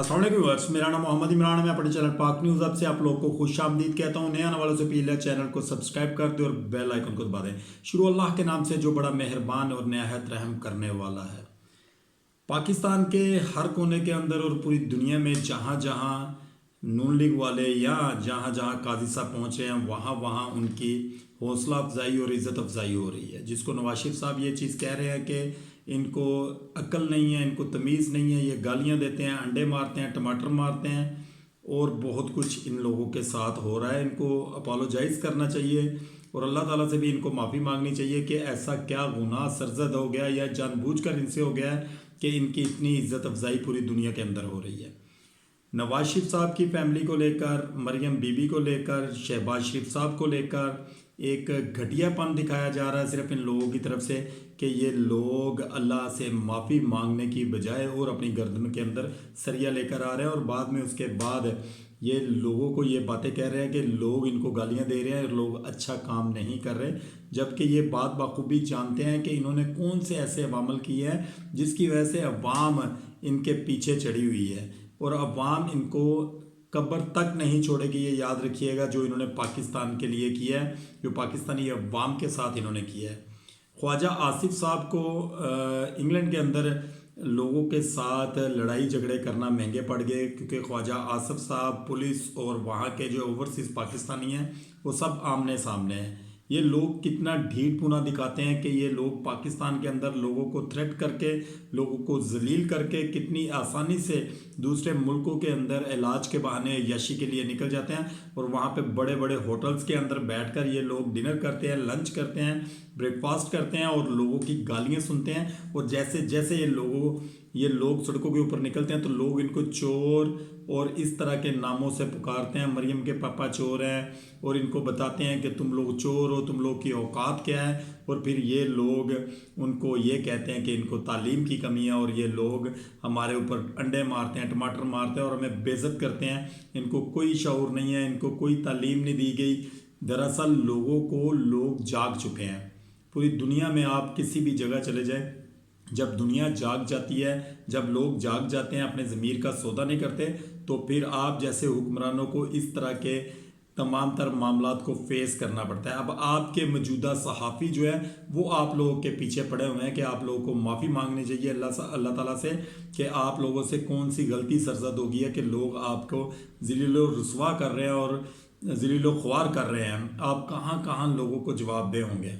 अस्सलाम वालेकुम व्यूअर्स, मेरा नाम मोहम्मद इमरान है। मैं अपने चैनल पाक न्यूज़ अब से आप लोगों को खुश आमदीद कहता हूँ। नए आने वालों से पहले चैनल को सब्सक्राइब कर दें और बेल आइकन को दबा दें। शुरू अल्लाह के नाम से जो बड़ा मेहरबान और नहायत रहम करने वाला है। पाकिस्तान के हर कोने के अंदर और पूरी दुनिया में जहाँ जहाँ नून लीग वाले या जहाँ जहाँ काजी साहब पहुँच रहे हैं वहाँ वहाँ उनकी हौसला अफजाई और इज़्ज़त अफजाई हो रही है। जिसको नवाज शरीफ साहब ये चीज़ कह रहे हैं कि इनको अक्ल नहीं है, इनको तमीज़ नहीं है, ये गालियाँ देते हैं, अंडे मारते हैं, टमाटर मारते हैं और बहुत कुछ इन लोगों के साथ हो रहा है। इनको अपोलोजाइज़ करना चाहिए और अल्लाह ताला से भी इनको माफ़ी मांगनी चाहिए कि ऐसा क्या गुनाह सरजद हो गया या जानबूझकर इनसे हो गया है कि इनकी इतनी इज्जत अफजाई पूरी दुनिया के अंदर हो रही है। नवाज शरीफ साहब की फैमिली को लेकर, मरियम बीबी को लेकर, शहबाज शरीफ साहब को लेकर एक घटियापन दिखाया जा रहा है सिर्फ इन लोगों की तरफ से कि ये लोग अल्लाह से माफ़ी मांगने की बजाय और अपनी गर्दन के अंदर सरिया लेकर आ रहे हैं और बाद में उसके बाद ये लोगों को ये बातें कह रहे हैं कि लोग इनको गालियां दे रहे हैं और लोग अच्छा काम नहीं कर रहे, जबकि ये बात बाखूबी जानते हैं कि इन्होंने कौन से ऐसे अवामल किए हैं जिसकी वजह से अवाम इनके पीछे चढ़ी हुई है और अवाम इनको कब्र तक नहीं छोड़ेगी। ये याद रखिएगा जो इन्होंने पाकिस्तान के लिए किया है, जो पाकिस्तानी अवाम के साथ इन्होंने किया है। ख्वाजा आसिफ साहब को इंग्लैंड के अंदर लोगों के साथ लड़ाई झगड़े करना महंगे पड़ गए क्योंकि ख्वाजा आसिफ साहब पुलिस और वहाँ के जो ओवरसीज़ पाकिस्तानी हैं वो सब आमने सामने हैं। ये लोग कितना ढीठपुना दिखाते हैं कि ये लोग पाकिस्तान के अंदर लोगों को थ्रेट करके, लोगों को जलील करके कितनी आसानी से दूसरे मुल्कों के अंदर इलाज के बहाने यशी के लिए निकल जाते हैं और वहाँ पे बड़े बड़े होटल्स के अंदर बैठकर ये लोग डिनर करते हैं, लंच करते हैं, ब्रेकफास्ट करते हैं और लोगों की गालियाँ सुनते हैं। और जैसे जैसे ये लोग सड़कों के ऊपर निकलते हैं तो लोग इनको चोर और इस तरह के नामों से पुकारते हैं। मरियम के पापा चोर हैं और इनको बताते हैं कि तुम लोग चोर हो, तुम लोग की औकात क्या है। और फिर ये लोग उनको ये कहते हैं कि इनको तालीम की कमी है और ये लोग हमारे ऊपर अंडे मारते हैं, टमाटर मारते हैं और हमें बेइज्जत करते हैं। इनको कोई शऊर नहीं है, इनको कोई तालीम नहीं दी गई। दरअसल लोगों को लोग जाग चुके हैं। पूरी दुनिया में आप किसी भी जगह चले जाए, जब दुनिया जाग जाती है, जब लोग जाग जाते हैं, अपने ज़मीर का सौदा नहीं करते, तो फिर आप जैसे हुक्मरानों को इस तरह के तमाम तर मामलात को फेस करना पड़ता है। अब आपके मौजूदा सहाफ़ी जो है वो आप लोगों के पीछे पड़े हुए हैं कि आप लोगों को माफ़ी मांगनी चाहिए अल्लाह ताला से कि आप लोगों से कौन सी गलती सरजद हो गई है कि लोग आपको ज़लील रुसवा कर रहे हैं और ज़लील ख्वार कर रहे हैं। आप कहाँ कहाँ लोगों को जवाब दे होंगे।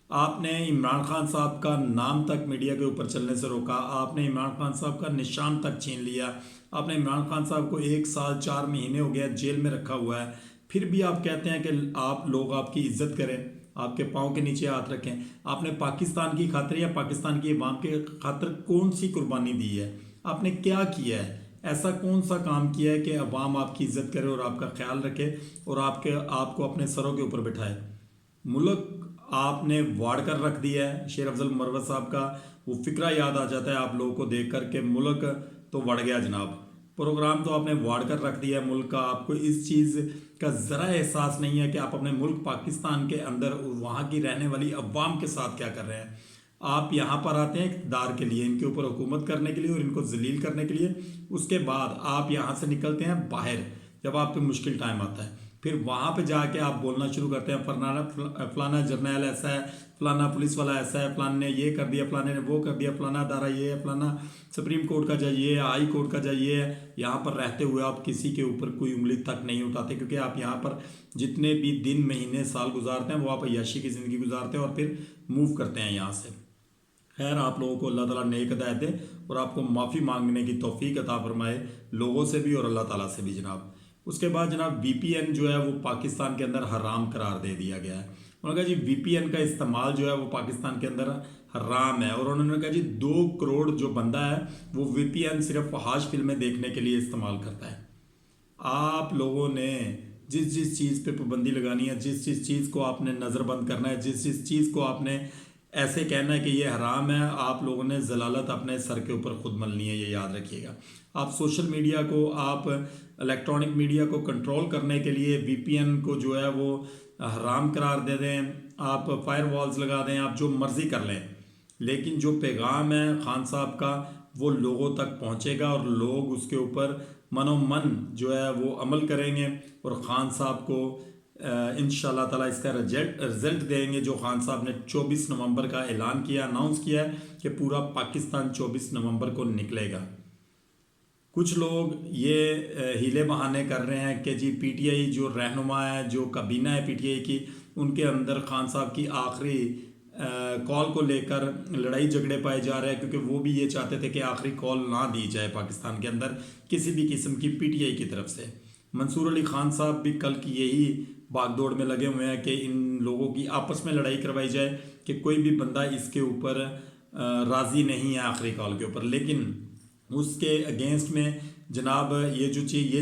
आपने इमरान खान साहब का नाम तक मीडिया के ऊपर चलने से रोका, आपने इमरान खान साहब का निशान तक छीन लिया, आपने इमरान खान साहब को 1 साल 4 महीने हो गया जेल में रखा हुआ है, फिर भी आप कहते हैं कि आप लोग आपकी इज्जत करें, आपके पाँव के नीचे हाथ रखें। आपने पाकिस्तान की खातिर या पाकिस्तान की अवाम के खातिर कौन सी कुर्बानी दी है? आपने क्या किया है? ऐसा कौन सा काम किया है कि अवाम आपकी इज्जत करे और आपका ख्याल रखे और आपको अपने सरों के ऊपर बिठाए? मुल्क आपने वाड़ कर रख दिया है। शेर अफजल मरवत साहब का वो फिक्रा याद आ जाता है आप लोगों को देख कर के मुल्क तो वड़ गया जनाब। प्रोग्राम तो आपने वाड़ कर रख दिया है मुल्क का। आपको इस चीज़ का ज़रा एहसास नहीं है कि आप अपने मुल्क पाकिस्तान के अंदर वहाँ की रहने वाली अवाम के साथ क्या कर रहे हैं। आप यहाँ पर आते हैं इक़्तिदार के लिए, इनके ऊपर हुकूमत करने के लिए और इनको जलील करने के लिए। उसके बाद आप यहाँ से निकलते हैं बाहर जब आप पे मुश्किल टाइम आता है, फिर वहाँ पे जाके आप बोलना शुरू करते हैं फलाना जर्नैल ऐसा है, फलाना पुलिस वाला ऐसा है, फलाने ने ये कर दिया, फलाने ने वो कर दिया, फलाना अदारा ये है, फलाना सुप्रीम कोर्ट का जज ये है, हाई कोर्ट का जज ये है। यहाँ पर रहते हुए आप किसी के ऊपर कोई उंगली तक नहीं उठाते क्योंकि आप यहाँ पर जितने भी दिन महीने साल गुजारते हैं वो आप अय्याशी की ज़िंदगी गुजारते हैं और फिर मूव करते हैं यहाँ से। खैर, आप लोगों को अल्लाह ताला नेक हिदायत दे और आपको माफ़ी मांगने की तौफीक अता फरमाए, लोगों से भी और अल्लाह ताला से भी जनाब। उसके बाद जनाब VPN जो है वो पाकिस्तान के अंदर हराम करार दे दिया गया है। उन्होंने कहा जी VPN का इस्तेमाल जो है वो पाकिस्तान के अंदर हराम है और उन्होंने कहा जी 2 करोड़ जो बंदा है वो VPN सिर्फ फहाश फिल्में देखने के लिए इस्तेमाल करता है। आप लोगों ने जिस जिस चीज़ पे पाबंदी लगानी है, जिस जिस चीज़ को आपने नज़रबंद करना है, जिस जिस चीज़ को आपने ऐसे कहना है कि ये हराम है, आप लोगों ने जलालत अपने सर के ऊपर खुद मलनी है, ये याद रखिएगा। आप सोशल मीडिया को, आप इलेक्ट्रॉनिक मीडिया को कंट्रोल करने के लिए VPN को जो है वो हराम करार दे दें, आप फायर वॉल्स लगा दें, आप जो मर्ज़ी कर लें, लेकिन जो पैगाम है खान साहब का वो लोगों तक पहुंचेगा और लोग उसके ऊपर मनोमन जो है वो अमल करेंगे और ख़ान साहब को इंशाल्लाह ताला इसका रिजल्ट देंगे। जो खान साहब ने 24 नवंबर का ऐलान किया, अनाउंस किया है कि पूरा पाकिस्तान 24 नवंबर को निकलेगा। कुछ लोग ये हीले बहाने कर रहे हैं कि जी पीटीआई जो रहनुमा है, जो काबीना है पीटीआई की, उनके अंदर खान साहब की आखिरी कॉल को लेकर लड़ाई झगड़े पाए जा रहे हैं, क्योंकि वो भी ये चाहते थे कि आखिरी कॉल ना दी जाए पाकिस्तान के अंदर किसी भी किस्म की पीटीआई की तरफ से। मंसूर अली खान साहब भी कल की यही भागदौड़ में लगे हुए हैं कि इन लोगों की आपस में लड़ाई करवाई जाए कि कोई भी बंदा इसके ऊपर राज़ी नहीं है आखिरी कॉल के ऊपर। लेकिन उसके अगेंस्ट में जनाब ये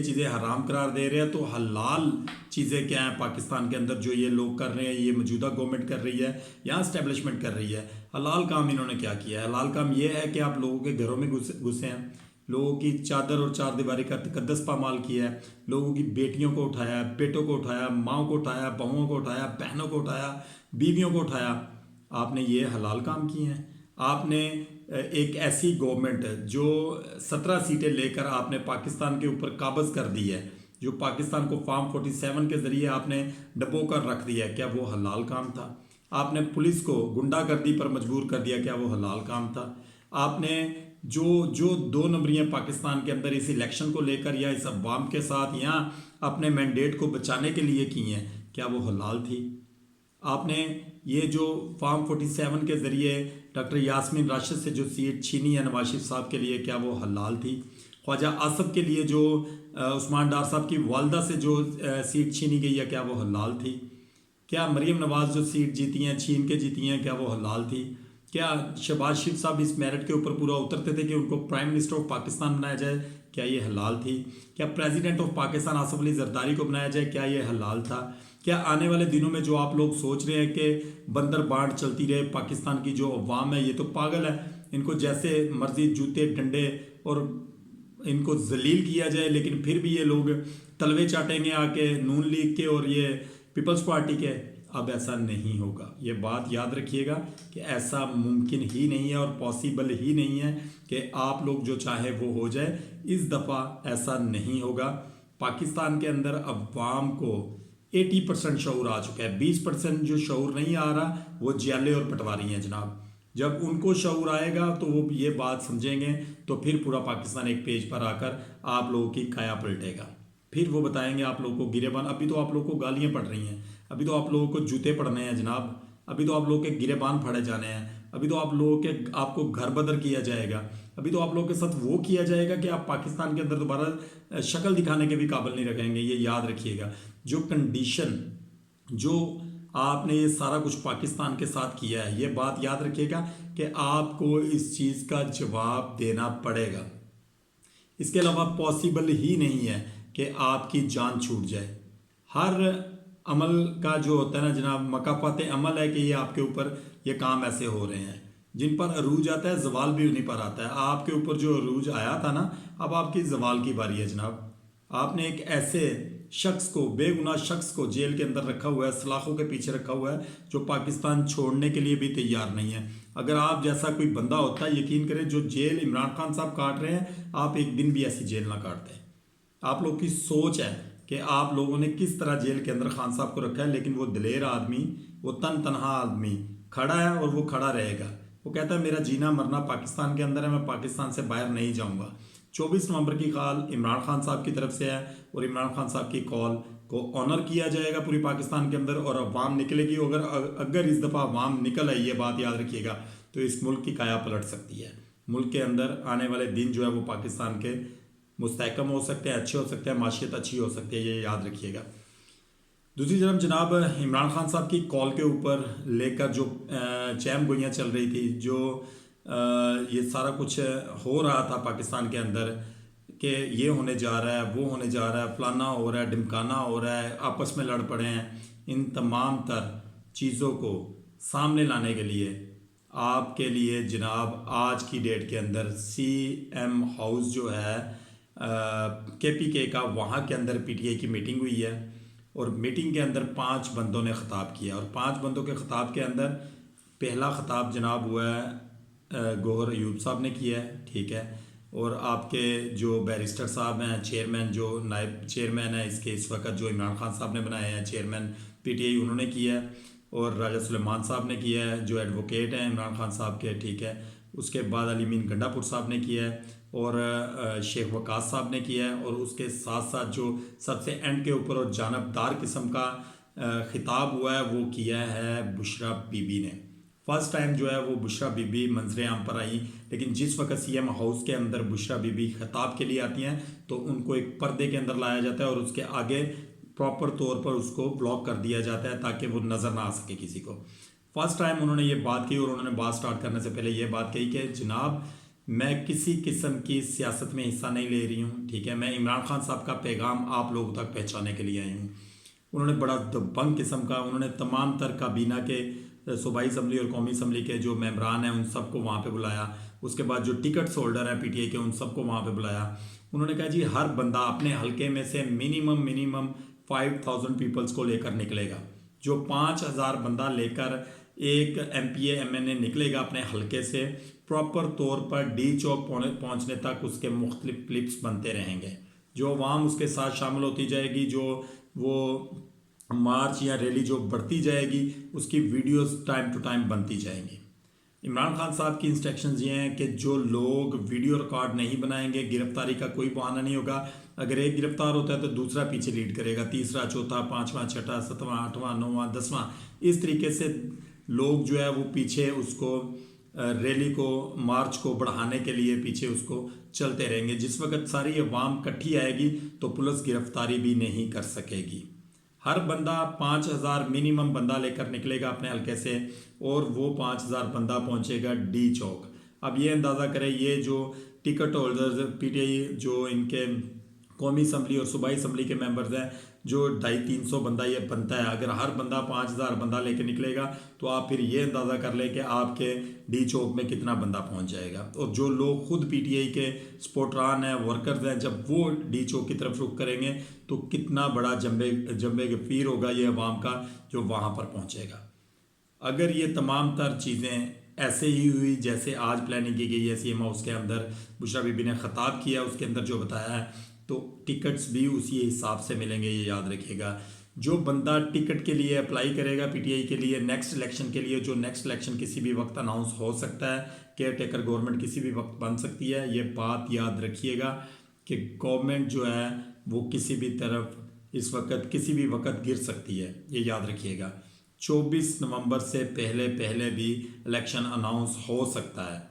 चीज़ें हराम करार दे रहे हैं। तो हलाल चीज़ें क्या हैं पाकिस्तान के अंदर जो ये लोग कर रहे हैं, ये मौजूदा गवर्नमेंट कर रही है या इस्टेब्लिशमेंट कर रही है। हलाल काम इन्होंने क्या किया है? हलाल काम ये है कि आप लोगों के घरों में घुसे हैं, लोगों की चादर और चारदीवारी का तकद्दस पामाल किया है, लोगों की बेटियों को उठाया, बेटों को उठाया, माओ को उठाया, बहुओं को उठाया, बहनों को उठाया, बीवियों को उठाया। आपने ये हलाल काम किए हैं। आपने एक ऐसी गवर्नमेंट जो 17 सीटें लेकर आपने पाकिस्तान के ऊपर काबज़ कर दी है, जो पाकिस्तान को फार्म 47 के ज़रिए आपने डबो कर रख दिया है, क्या वो हलाल काम था? आपने पुलिस को गुंडागर्दी पर मजबूर कर दिया, क्या वो हलाल काम था? आपने जो जो दो नंबरियाँ पाकिस्तान के अंदर इस इलेक्शन को लेकर या इस अवाम के साथ या अपने मैंडेट को बचाने के लिए की हैं, क्या वो हलाल थी? आपने ये जो फार्म 47 के ज़रिए डॉक्टर यास्मीन राशिद से जो सीट छीनी है नवाज शरीफ साहब के लिए, क्या वो हलाल थी? ख्वाजा आसफ के लिए जो उस्मान डार साहब की वालदा से जो सीट छीनी गई है, क्या वो हलाल थी? क्या मरीम नवाज जो सीट जीती हैं, छीन के जीती हैं, क्या वो हलाल थी? क्या शहबाज शरीफ साहब इस मेरिट के ऊपर पूरा उतरते थे कि उनको प्राइम मिनिस्टर ऑफ पाकिस्तान बनाया जाए, क्या ये हलाल थी? क्या प्रेसिडेंट ऑफ पाकिस्तान आसफ अली जरदारी को बनाया जाए, क्या ये हलाल था? क्या आने वाले दिनों में जो आप लोग सोच रहे हैं कि बंदर बांट चलती रहे पाकिस्तान की जो अवाम है, ये तो पागल है, इनको जैसे मर्जी जूते डंडे और इनको जलील किया जाए, लेकिन फिर भी ये लोग तलवे चाटेंगे आके नून लीग के और ये पीपल्स पार्टी के। अब ऐसा नहीं होगा, ये बात याद रखिएगा कि ऐसा मुमकिन ही नहीं है और पॉसिबल ही नहीं है कि आप लोग जो चाहे वो हो जाए। इस दफ़ा ऐसा नहीं होगा। पाकिस्तान के अंदर अवाम को 80% शऊर आ चुका है, 20% जो शऊर नहीं आ रहा वो जियाले और पटवारी हैं जनाब। जब उनको शऊर आएगा तो वो ये बात समझेंगे, तो फिर पूरा पाकिस्तान एक पेज पर आकर आप लोगों की काया पलटेगा। फिर वो बताएंगे आप लोगों को गिरेबान। अभी तो आप लोगों को गालियाँ पड़ रही हैं, अभी तो आप लोगों को जूते पड़ने हैं जनाब, अभी तो आप लोगों के गिरेबान फाड़े जाने हैं, अभी तो आप लोगों के आपको घर बदर किया जाएगा, अभी तो आप लोगों के साथ वो किया जाएगा कि आप पाकिस्तान के अंदर दोबारा शक्ल दिखाने के भी काबिल नहीं रहेंगे। ये याद रखिएगा। जो कंडीशन जो आपने ये सारा कुछ पाकिस्तान के साथ किया है, ये बात याद रखिएगा कि आपको इस चीज़ का जवाब देना पड़ेगा। इसके अलावा पॉसिबल ही नहीं है कि आपकी जान छूट जाए। हर अमल का जो होता है ना जनाब, मकाफात अमल है कि ये आपके ऊपर ये काम ऐसे हो रहे हैं। जिन पर अरूज आता है जवाल भी उन्हीं पर आता है। आपके ऊपर जो अरूज आया था ना, अब आपकी जवाल की बारी है जनाब। आपने एक ऐसे शख्स को, बेगुनाह शख्स को जेल के अंदर रखा हुआ है, सलाखों के पीछे रखा हुआ है, जो पाकिस्तान छोड़ने के लिए भी तैयार नहीं है। अगर आप जैसा कोई बंदा होता है, यकीन करें, जो जेल इमरान खान साहब काट रहे हैं, आप एक दिन भी ऐसी जेल ना काटते। आप लोग की सोच है कि आप लोगों ने किस तरह जेल के अंदर खान साहब को रखा है, लेकिन वो दिलेर आदमी, वो तनहा आदमी खड़ा है और वो खड़ा रहेगा। वो कहता है मेरा जीना मरना पाकिस्तान के अंदर है, मैं पाकिस्तान से बाहर नहीं जाऊंगा। 24 नवंबर की कॉल इमरान खान साहब की तरफ से है और इमरान खान साहब की कॉल को ऑनर किया जाएगा पूरी पाकिस्तान के अंदर और अवाम निकलेगी। अगर इस दफ़ा अवाम निकल आई, ये बात याद रखिएगा, तो इस मुल्क की काया पलट सकती है। मुल्क के अंदर आने वाले दिन जो है वो पाकिस्तान के मुस्तहकम हो सकते हैं, अच्छे हो सकते हैं, माशियत अच्छी हो सकती है, ये याद रखिएगा। दूसरी तरफ जनाब, इमरान खान साहब की कॉल के ऊपर लेकर जो चैम गोइयाँ चल रही थी, जो ये सारा कुछ हो रहा था पाकिस्तान के अंदर कि ये होने जा रहा है, वो होने जा रहा है, फलाना हो रहा है, ढिमकाना हो रहा है, आपस में लड़ पड़े हैं, इन तमाम तर चीज़ों को सामने लाने के लिए आपके लिए जनाब आज की डेट के अंदर CM हाउस जो है KPK का, वहाँ के अंदर PTI की मीटिंग हुई है और मीटिंग के अंदर 5 बंदों ने ख़िताब किया और 5 बंदों के ख़िताब के अंदर पहला ख़िताब जनाब हुआ है गौहर अयूब साहब ने किया है, ठीक है। और आपके जो बैरिस्टर साहब हैं, चेयरमैन जो नायब चेयरमैन है इसके इस वक्त जो इमरान खान साहब ने बनाए हैं चेयरमैन पीटीआई, उन्होंने किया है। और राजा सुलेमान साहब ने किया है जो एडवोकेट हैं इमरान खान साहब के, ठीक है। उसके बाद अलीमीन गंडापुर साहब ने किया है और शेख वकास साहब ने किया है। और उसके साथ साथ जो सबसे एंड के ऊपर और जानबदार किस्म का खिताब हुआ है वो किया है बुशरा बीबी ने। फर्स्ट टाइम जो है वो बुशरा बीबी मंजर आम पर आई, लेकिन जिस वक्त सीएम हाउस के अंदर बुशरा बीबी खिताब के लिए आती हैं तो उनको एक पर्दे के अंदर लाया जाता है और उसके आगे प्रॉपर तौर पर उसको ब्लॉक कर दिया जाता है ताकि वो नज़र ना आ सके किसी को। फर्स्ट टाइम उन्होंने ये बात की और उन्होंने बात स्टार्ट करने से पहले ये बात कही कि जनाब मैं किसी किस्म की सियासत में हिस्सा नहीं ले रही हूँ, ठीक है। मैं इमरान खान साहब का पैगाम आप लोगों तक पहुँचाने के लिए आई हूँ। उन्होंने बड़ा दबंग किस्म का, उन्होंने तमाम तर काबीना के सूबाई असम्बली और कौमी असम्बली के जो मेम्बरान हैं उन सबको वहाँ पे बुलाया। उसके बाद जो टिकट्स होल्डर हैं पीटीआई के उन सबको वहाँ पे बुलाया। उन्होंने कहा जी हर बंदा अपने हलके में से मिनिमम 5000 पीपल्स को लेकर निकलेगा। जो 5000 बंदा लेकर एक एमपीए एमएनए निकलेगा अपने हलके से, प्रॉपर तौर पर डी चौक पहुँचने तक उसके मुख्तलिफ क्लिप्स बनते रहेंगे। जो अवाम उसके साथ शामिल होती जाएगी, जो वो मार्च या रैली जो बढ़ती जाएगी उसकी वीडियोस टाइम टू टाइम बनती जाएंगी। इमरान खान साहब की इंस्ट्रक्शंस ये हैं कि जो लोग वीडियो रिकॉर्ड नहीं बनाएंगे गिरफ्तारी का कोई बहाना नहीं होगा। अगर एक गिरफ्तार होता है तो दूसरा पीछे लीड करेगा, तीसरा, चौथा, पाँचवा, छठा, सातवां, आठवां, नौवां, 10वां, इस तरीके से लोग जो है वो पीछे उसको रैली को, मार्च को बढ़ाने के लिए पीछे उसको चलते रहेंगे। जिस वक्त सारी अवाम इकट्ठी आएगी तो पुलिस गिरफ्तारी भी नहीं कर सकेगी। हर बंदा 5000 मिनिमम बंदा लेकर निकलेगा अपने हल्के से और वो 5000 बंदा पहुंचेगा डी चौक। अब ये अंदाज़ा करें ये जो टिकट होल्डर्स पीटीआई जो इनके कौमी असम्बली और सूबाई असम्बली के मेंबर्स हैं, जो 250-300 बंदा ये बनता है, अगर हर बंदा 5000 बंदा लेके निकलेगा तो आप फिर ये अंदाज़ा कर लें कि आपके डी चौक में कितना बंदा पहुंच जाएगा। और जो लोग खुद पीटीआई के सपोर्टरान हैं, वर्कर्स हैं, जब वो डी चौक की तरफ रुख करेंगे तो कितना बड़ा जम्बे गफीर होगा ये अवाम का जो वहाँ पर पहुँचेगा। अगर ये तमाम तर चीज़ें ऐसे ही हुई जैसे आज प्लानिंग की गई है, सीएम हाउस के अंदर बुशरा बीबी ने खिताब किया उसके अंदर जो बताया है, तो टिकट्स भी उसी हिसाब से मिलेंगे, ये याद रखिएगा। जो बंदा टिकट के लिए अप्लाई करेगा पीटीआई के लिए नेक्स्ट इलेक्शन के लिए, जो नेक्स्ट इलेक्शन किसी भी वक्त अनाउंस हो सकता है, केयर टेकर गवर्नमेंट किसी भी वक्त बन सकती है, ये बात याद रखिएगा कि गवर्नमेंट जो है वो किसी भी तरफ इस वक्त किसी भी वक्त गिर सकती है, ये याद रखिएगा। 24 नवंबर से पहले भी इलेक्शन अनाउंस हो सकता है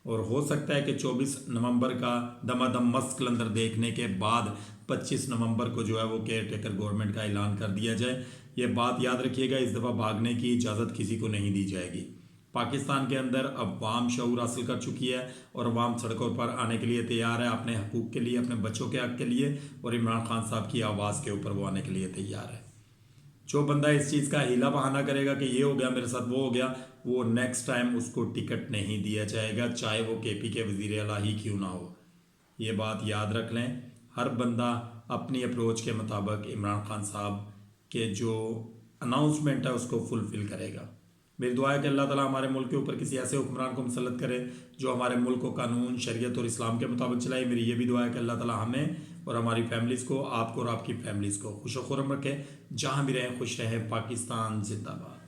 और हो सकता है कि 24 नवंबर का दमादम मस्त कैलेंडर देखने के बाद 25 नवंबर को जो है वो केयर टेकर गवर्नमेंट का ऐलान कर दिया जाए। ये बात याद रखिएगा, इस दफ़ा भागने की इजाज़त किसी को नहीं दी जाएगी। पाकिस्तान के अंदर अवाम शऊर हासिल कर चुकी है और अवाम सड़कों पर आने के लिए तैयार है अपने हकूक़ के लिए, अपने बच्चों के हक़ के लिए, और इमरान खान साहब की आवाज़ के ऊपर वो आने के लिए तैयार है। जो बंदा इस चीज़ का हीला बहाना करेगा कि ये हो गया मेरे साथ, वो हो गया, वो नेक्स्ट टाइम उसको टिकट नहीं दिया जाएगा, चाहे वो केपी के वज़ीर आला ही क्यों ना हो। ये बात याद रख लें। हर बंदा अपनी अप्रोच के मुताबिक इमरान खान साहब के जो अनाउंसमेंट है उसको फुलफ़िल करेगा। मेरी दुआ है कि अल्लाह ताला हमारे मुल्क के ऊपर किसी ऐसे हुक्मरान को मुसल्लत करे जो हमारे मुल्क को कानून, शरीयत और इस्लाम के मुताबिक चलाए। मेरी ये भी दुआ है कि अल्लाह ताला हमें और हमारी फैमिलीज़ को, आपको और आपकी फैमिलीज़ को खुश व खुर्रम रखे। जहाँ भी रहें खुश रहें। पाकिस्तान जिंदाबाद।